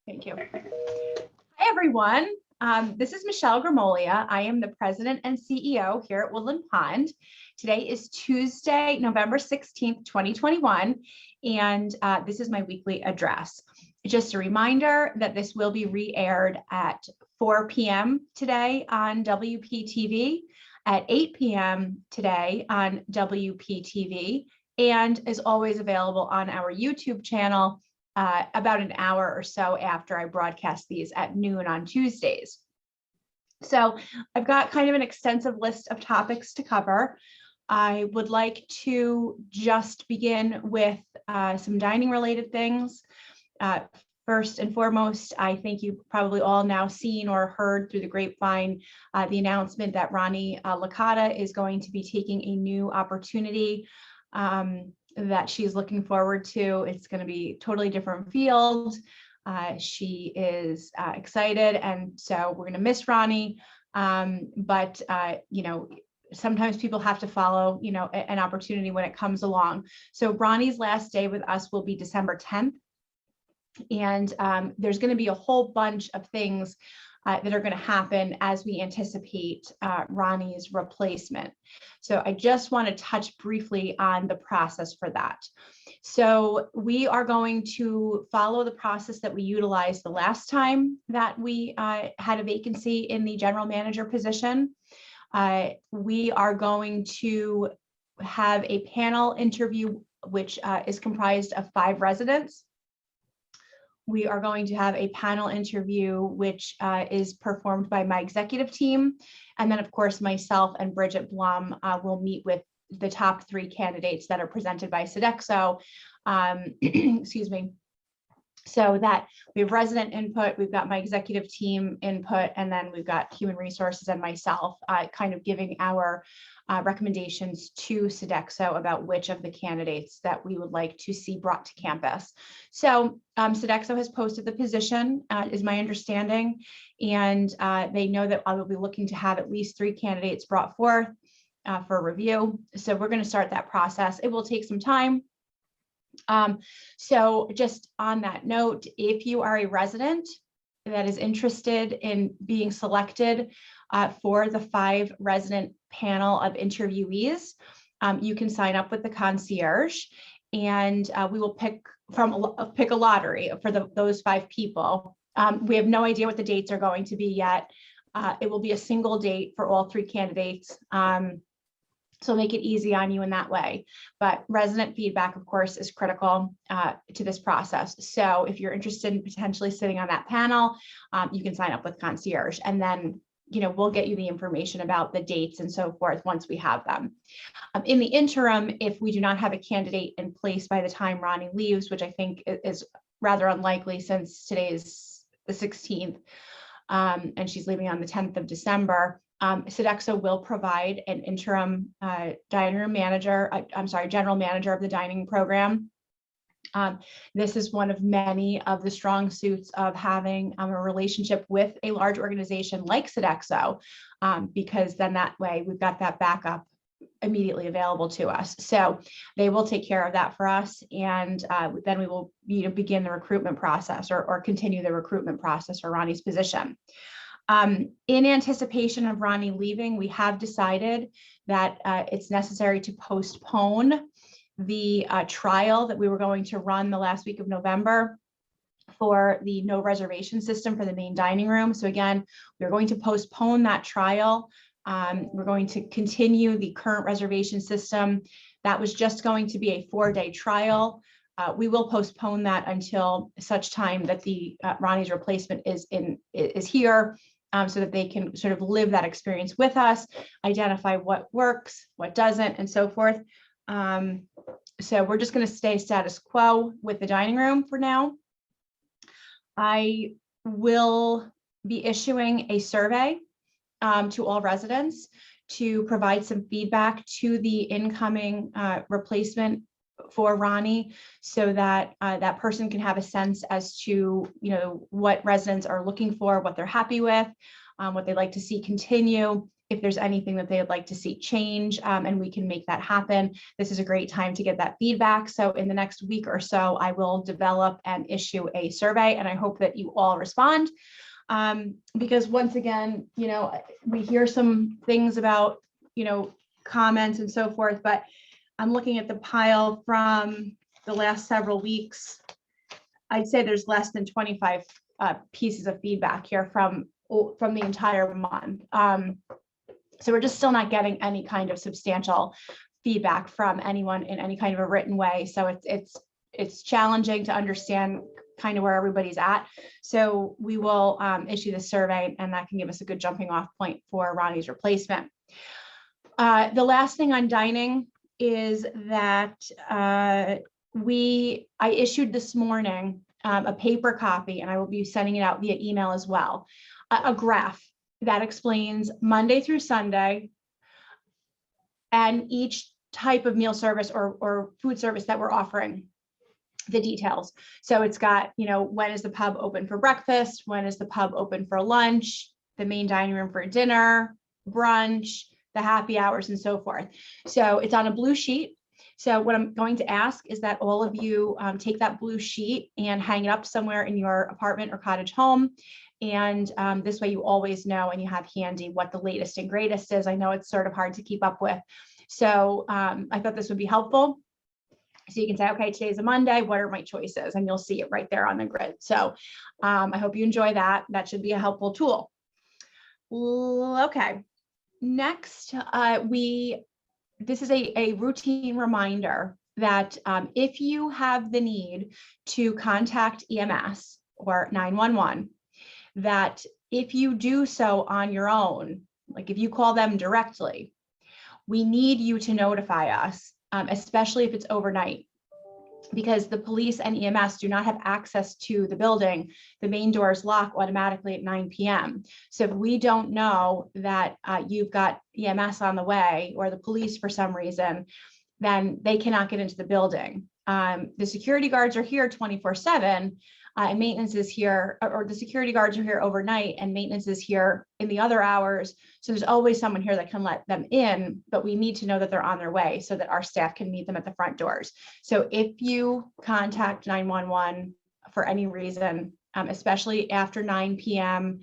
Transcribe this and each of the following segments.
Thank you. Hi, everyone. This is Michelle Gramolia. I am the president and CEO here at Woodland Pond. Today is Tuesday, November 16th, 2021, and this is my weekly address. Just a reminder that this will be re-aired at 4 p.m. today on WPTV, at 8 p.m. today on WPTV, and is always available on our YouTube channel about an hour or so after I broadcast these at noon on Tuesdays. So I've got kind of an extensive list of topics to cover. I would like to just begin with some dining related things. First and foremost, I think you've probably all now seen or heard through the grapevine the announcement that Rani Licata is going to be taking a new opportunity that she's looking forward to. It's going to be totally different field. She is excited, and so we're going to miss Rani. But you know, sometimes people have to follow, you know, an opportunity when it comes along. So Rani's last day with us will be December 10th. And there's going to be a whole bunch of things that are going to happen as we anticipate Rani's replacement. So I just want to touch briefly on the process for that. So we are going to follow the process that we utilized the last time that we had a vacancy in the general manager position. We are going to have a panel interview, which is comprised of 5 residents. We are going to have a panel interview, which is performed by my executive team. And then, of course, myself and Bridget Blum will meet with the top 3 candidates that are presented by Sodexo. Excuse me. So that we have resident input, we've got my executive team input, and then we've got human resources and myself kind of giving our recommendations to Sodexo about which of the candidates that we would like to see brought to campus. So Sodexo has posted the position, is my understanding, and they know that I will be looking to have at least 3 candidates brought forth for review. So we're going to start that process. It will take some time. So just on that note, if you are a resident that is interested in being selected for the 5 resident panel of interviewees, you can sign up with the concierge, and we will pick a lottery for those 5 people. We have no idea what the dates are going to be yet. It will be a single date for all 3 candidates. So make it easy on you in that way. But resident feedback, of course, is critical to this process. So if you're interested in potentially sitting on that panel, you can sign up with concierge, and then, you know, we'll get you the information about the dates and so forth once we have them. In the interim, if we do not have a candidate in place by the time Rani leaves, which I think is rather unlikely since today is the 16th, and she's leaving on the 10th of December, Sodexo will provide an interim general manager of the dining program. This is one of many of the strong suits of having a relationship with a large organization like Sodexo, because then that way we've got that backup immediately available to us. So they will take care of that for us, and then we will begin the recruitment process or continue the recruitment process for Rani's position. In anticipation of Rani leaving, we have decided that it's necessary to postpone the trial that we were going to run the last week of November for the no reservation system for the main dining room. So again, we're going to postpone that trial. We're going to continue the current reservation system. That was just going to be a 4-day trial. We will postpone that until such time that the Rani's replacement is here, so that they can sort of live that experience with us, identify what works, what doesn't, and so forth. So we're just going to stay status quo with the dining room for now. I will be issuing a survey to all residents to provide some feedback to the incoming replacement for Rani, so that that person can have a sense as to, you know, what residents are looking for, what they're happy with, what they'd like to see continue, if there's anything that they would like to see change, and we can make that happen. This is a great time to get that feedback. So in the next week or so, I will develop and issue a survey, and I hope that you all respond. Because once again, we hear some things about, comments and so forth, but I'm looking at the pile from the last several weeks. I'd say there's less than 25 pieces of feedback here from the entire month. So we're just still not getting any kind of substantial feedback from anyone in any kind of a written way. So it's challenging to understand kind of where everybody's at. So we will issue the survey, and that can give us a good jumping off point for Ronnie's replacement. The last thing on dining is that I issued this morning a paper copy, and I will be sending it out via email as well, a graph that explains Monday through Sunday and each type of meal service or food service that we're offering, the details. So it's got, when is the pub open for breakfast? When is the pub open for lunch? The main dining room for dinner, brunch, the happy hours, and so forth. So it's on a blue sheet. So what I'm going to ask is that all of you take that blue sheet and hang it up somewhere in your apartment or cottage home. And this way you always know and you have handy what the latest and greatest is. I know it's sort of hard to keep up with. So I thought this would be helpful. So you can say, okay, today's a Monday, what are my choices? And you'll see it right there on the grid. So I hope you enjoy that. That should be a helpful tool. Okay, next, this is a routine reminder that if you have the need to contact EMS or 911, that if you do so on your own, like if you call them directly, we need you to notify us, especially if it's overnight, because the police and EMS do not have access to the building. The main doors lock automatically at 9 p.m. So if we don't know that you've got EMS on the way or the police for some reason, then they cannot get into the building. The security guards are here 24/7, and maintenance is here, or the security guards are here overnight and maintenance is here in the other hours. So there's always someone here that can let them in, but we need to know that they're on their way so that our staff can meet them at the front doors. So if you contact 911 for any reason, especially after 9 p.m.,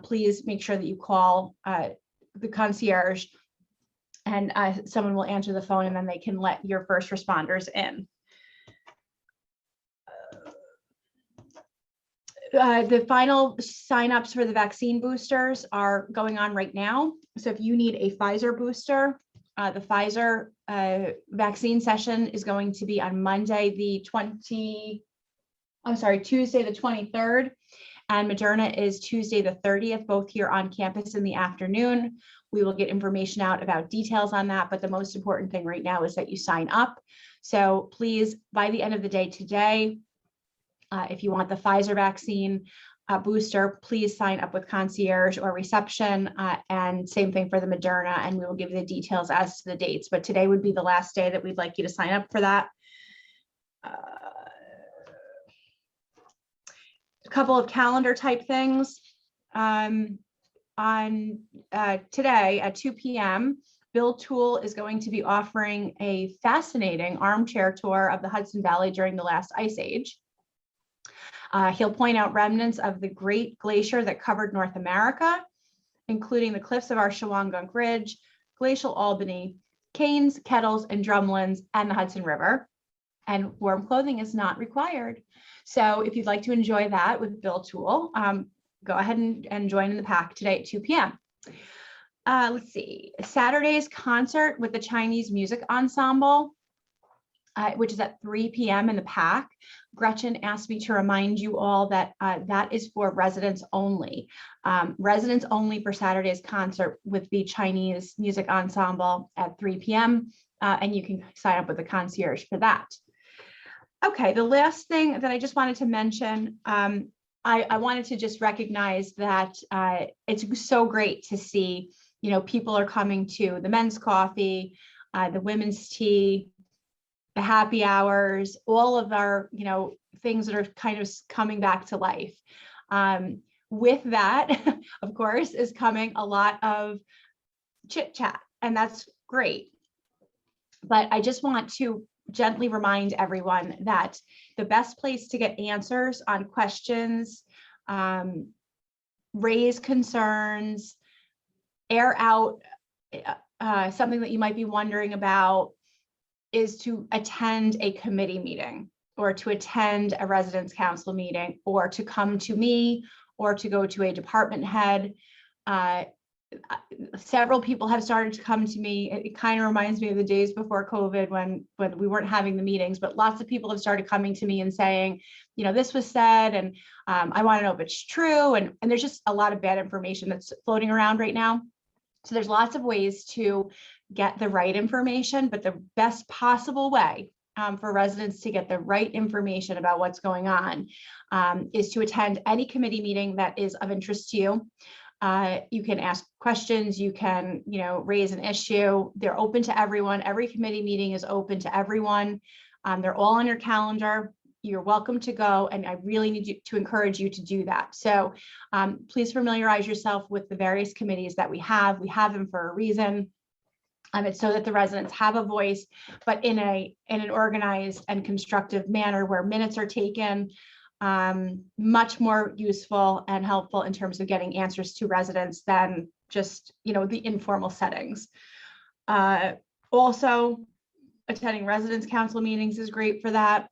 please make sure that you call the concierge, and someone will answer the phone, and then they can let your first responders in. The final signups for the vaccine boosters are going on right now. So if you need a Pfizer booster, the Pfizer vaccine session is going to be on Tuesday the 23rd, and Moderna is Tuesday the 30th, both here on campus in the afternoon. We will get information out about details on that, but the most important thing right now is that you sign up. So please, by the end of the day today, if you want the Pfizer vaccine booster, please sign up with concierge or reception, and same thing for the Moderna, and we will give you the details as to the dates. But today would be the last day that we'd like you to sign up for that. A couple of calendar type things. On today at 2 p.m., Bill Toole is going to be offering a fascinating armchair tour of the Hudson Valley during the last ice age. He'll point out remnants of the great glacier that covered North America, including the cliffs of our Shawangunk Ridge, Glacial Albany, canes, kettles, and drumlins, and the Hudson River. And warm clothing is not required. So if you'd like to enjoy that with Bill Toole, go ahead and join in the pack today at 2 p.m. Let's see, Saturday's concert with the Chinese Music Ensemble, which is at 3 p.m. in the pack. Gretchen asked me to remind you all that that is for residents only. Residents only for Saturday's concert with the Chinese Music Ensemble at 3 p.m. And you can sign up with the concierge for that. Okay, the last thing that I just wanted to mention, I wanted to just recognize that it's so great to see, people are coming to the men's coffee, the women's tea, the happy hours, all of our, things that are kind of coming back to life. With that, of course, is coming a lot of chit chat, and that's great. But I just want to gently remind everyone that the best place to get answers on questions, raise concerns, air out something that you might be wondering about, is to attend a committee meeting, or to attend a residence council meeting, or to come to me, or to go to a department head. Several people have started to come to me. It kind of reminds me of the days before COVID when we weren't having the meetings, but lots of people have started coming to me and saying, this was said, and I want to know if it's true. And there's just a lot of bad information that's floating around right now. So there's lots of ways to get the right information, but the best possible way for residents to get the right information about what's going on is to attend any committee meeting that is of interest to you. You can ask questions, you can, raise an issue. They're open to everyone. Every committee meeting is open to everyone. They're all on your calendar. You're welcome to go, and I really need to encourage you to do that. So please familiarize yourself with the various committees that we have. We have them for a reason. It's so that the residents have a voice, but in an organized and constructive manner where minutes are taken. Much more useful and helpful in terms of getting answers to residents than just, the informal settings. Also, attending residence council meetings is great for that.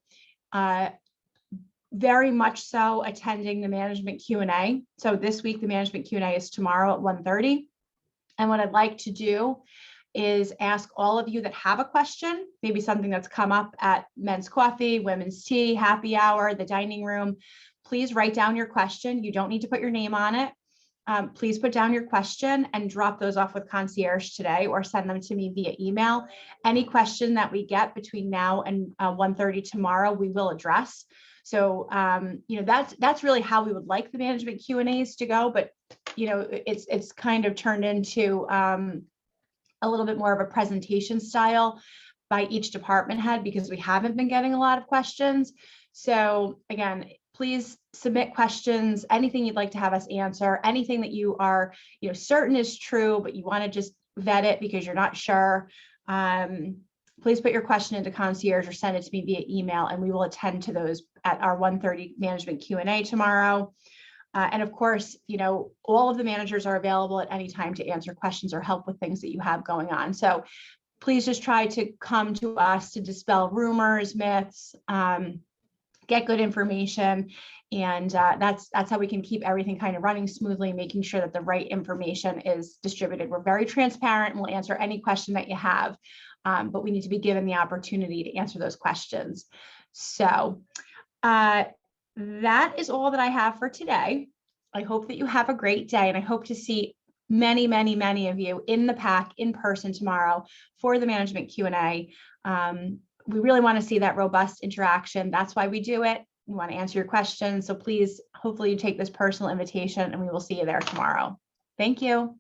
Very much so attending the management Q&A. So this week, the management Q&A is tomorrow at 1:30. And what I'd like to do is ask all of you that have a question, maybe something that's come up at men's coffee, women's tea, happy hour, the dining room. Please write down your question. You don't need to put your name on it. Please put down your question and drop those off with concierge today, or send them to me via email. Any question that we get between now and 1:30 tomorrow, we will address. So, that's really how we would like the management Q&As to go. But, it's kind of turned into a little bit more of a presentation style by each department head, because we haven't been getting a lot of questions. So again, please submit questions, anything you'd like to have us answer, anything that you are, certain is true, but you want to just vet it because you're not sure. Please put your question into concierge or send it to me via email, and we will attend to those at our 1:30 management Q&A tomorrow. And of course, all of the managers are available at any time to answer questions or help with things that you have going on. So please just try to come to us to dispel rumors, myths, get good information. And that's how we can keep everything kind of running smoothly, making sure that the right information is distributed. We're very transparent and we'll answer any question that you have, but we need to be given the opportunity to answer those questions. So that is all that I have for today. I hope that you have a great day, and I hope to see many, many, many of you in the PAC in person tomorrow for the management Q&A. We really want to see that robust interaction. That's why we do it. We want to answer your questions. So please, hopefully you take this personal invitation, and we will see you there tomorrow. Thank you.